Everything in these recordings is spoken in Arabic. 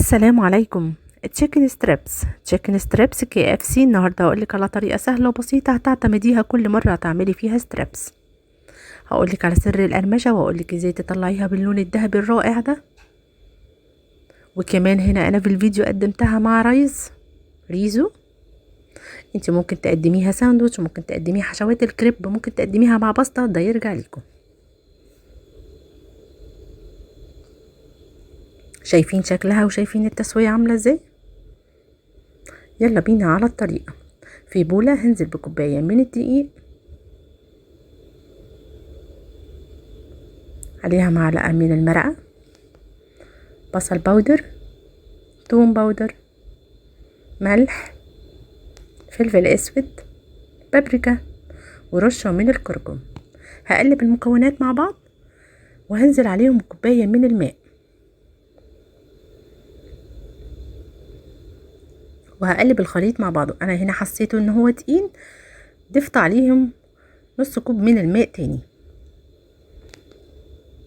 السلام عليكم. تشيكن ستريبس كي اف سي. النهارده هقولك على طريقه سهله وبسيطه هتعتمديها كل مره هتعملي فيها ستريبس. هقولك على سر القرمشه وهقولك ازاي تطلعيها باللون الذهبي الرائع ده. وكمان هنا انا في الفيديو قدمتها مع ريزو. انت ممكن تقدميها ساندوتش، ممكن تقدميها حشوات الكريب، ممكن تقدميها مع باستا، ده يرجع لكم. شايفين شكلها وشايفين التسويه عامله ازاي؟ يلا بينا على الطريقه. في بوله هنزل بكوبايه من الدقيق، عليها معلقه من المرقه، بصل باودر، توم باودر، ملح، فلفل اسود، بابريكا، ورشة من الكركم. هقلب المكونات مع بعض وهنزل عليهم كوباية من الماء، وهقلب الخليط مع بعضه. انا هنا حسيته ان هو تقيل، ضفت عليهم نص كوب من الماء تاني،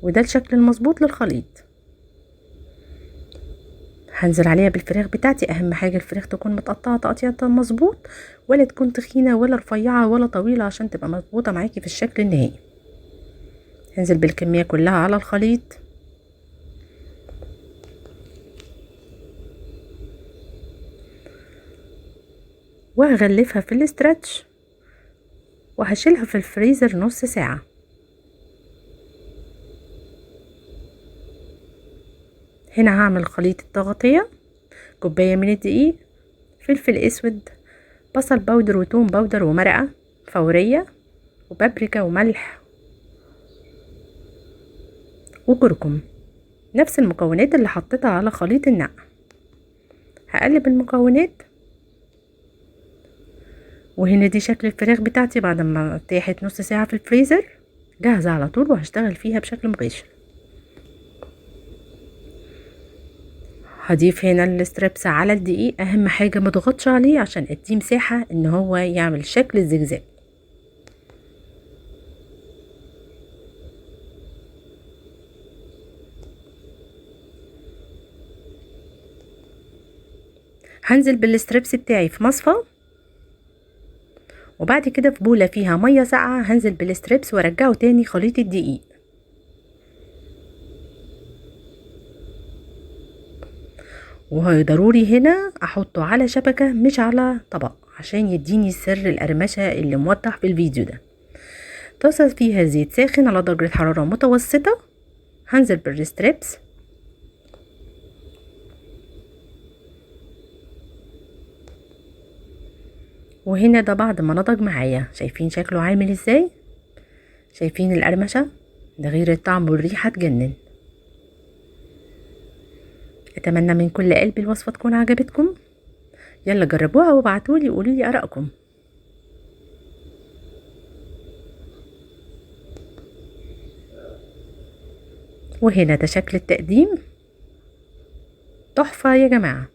وده الشكل المظبوط للخليط. هنزل عليها بالفراخ بتاعتي. اهم حاجة الفراخ تكون متقطعة تقطيعة مظبوط، ولا تكون تخينة ولا رفيعة ولا طويلة، عشان تبقى مظبوطة معاكي في الشكل النهائي. هنزل بالكمية كلها على الخليط، وهغلفها في الاسترتش، وهشيلها في الفريزر نص ساعة. هنا هعمل خليط التغطية: كوباية من الدقيق، فلفل اسود، بصل باودر وتوم باودر ومرقة فورية وبابريكا وملح وكركم، نفس المكونات اللي حطيتها على خليط النقع. هقلب المكونات، وهنا دي شكل الفراخ بتاعتي بعد ما ارتاحت نص ساعة في الفريزر، جاهزة على طول وهشتغل فيها بشكل مباشر. هضيف هنا الستريبس على الدقيق، اهم حاجة مضغطش عليه عشان اديه مساحة ان هو يعمل شكل الزجزاج. هنزل بالستريبس بتاعي في مصفى، وبعد كده في بولة فيها مية ساقعة هنزل بالستريبس وارجعه تاني خليط الدقيق. وضروري هنا احطه على شبكة مش على طبق عشان يديني سر القرمشة اللي موضح في الفيديو ده. طاسة فيها زيت ساخن على درجة حرارة متوسطة، هنزل بالستريبس، وهنا ده بعد ما نضج معايا. شايفين شكله عامل ازاي؟ شايفين القرمشة؟ ده غير الطعم والريحة تجنن. اتمنى من كل قلبي الوصفة تكون عجبتكم. يلا جربوها وابعتولي وقولولي ارائكم. وهنا ده شكل التقديم، تحفة يا جماعة.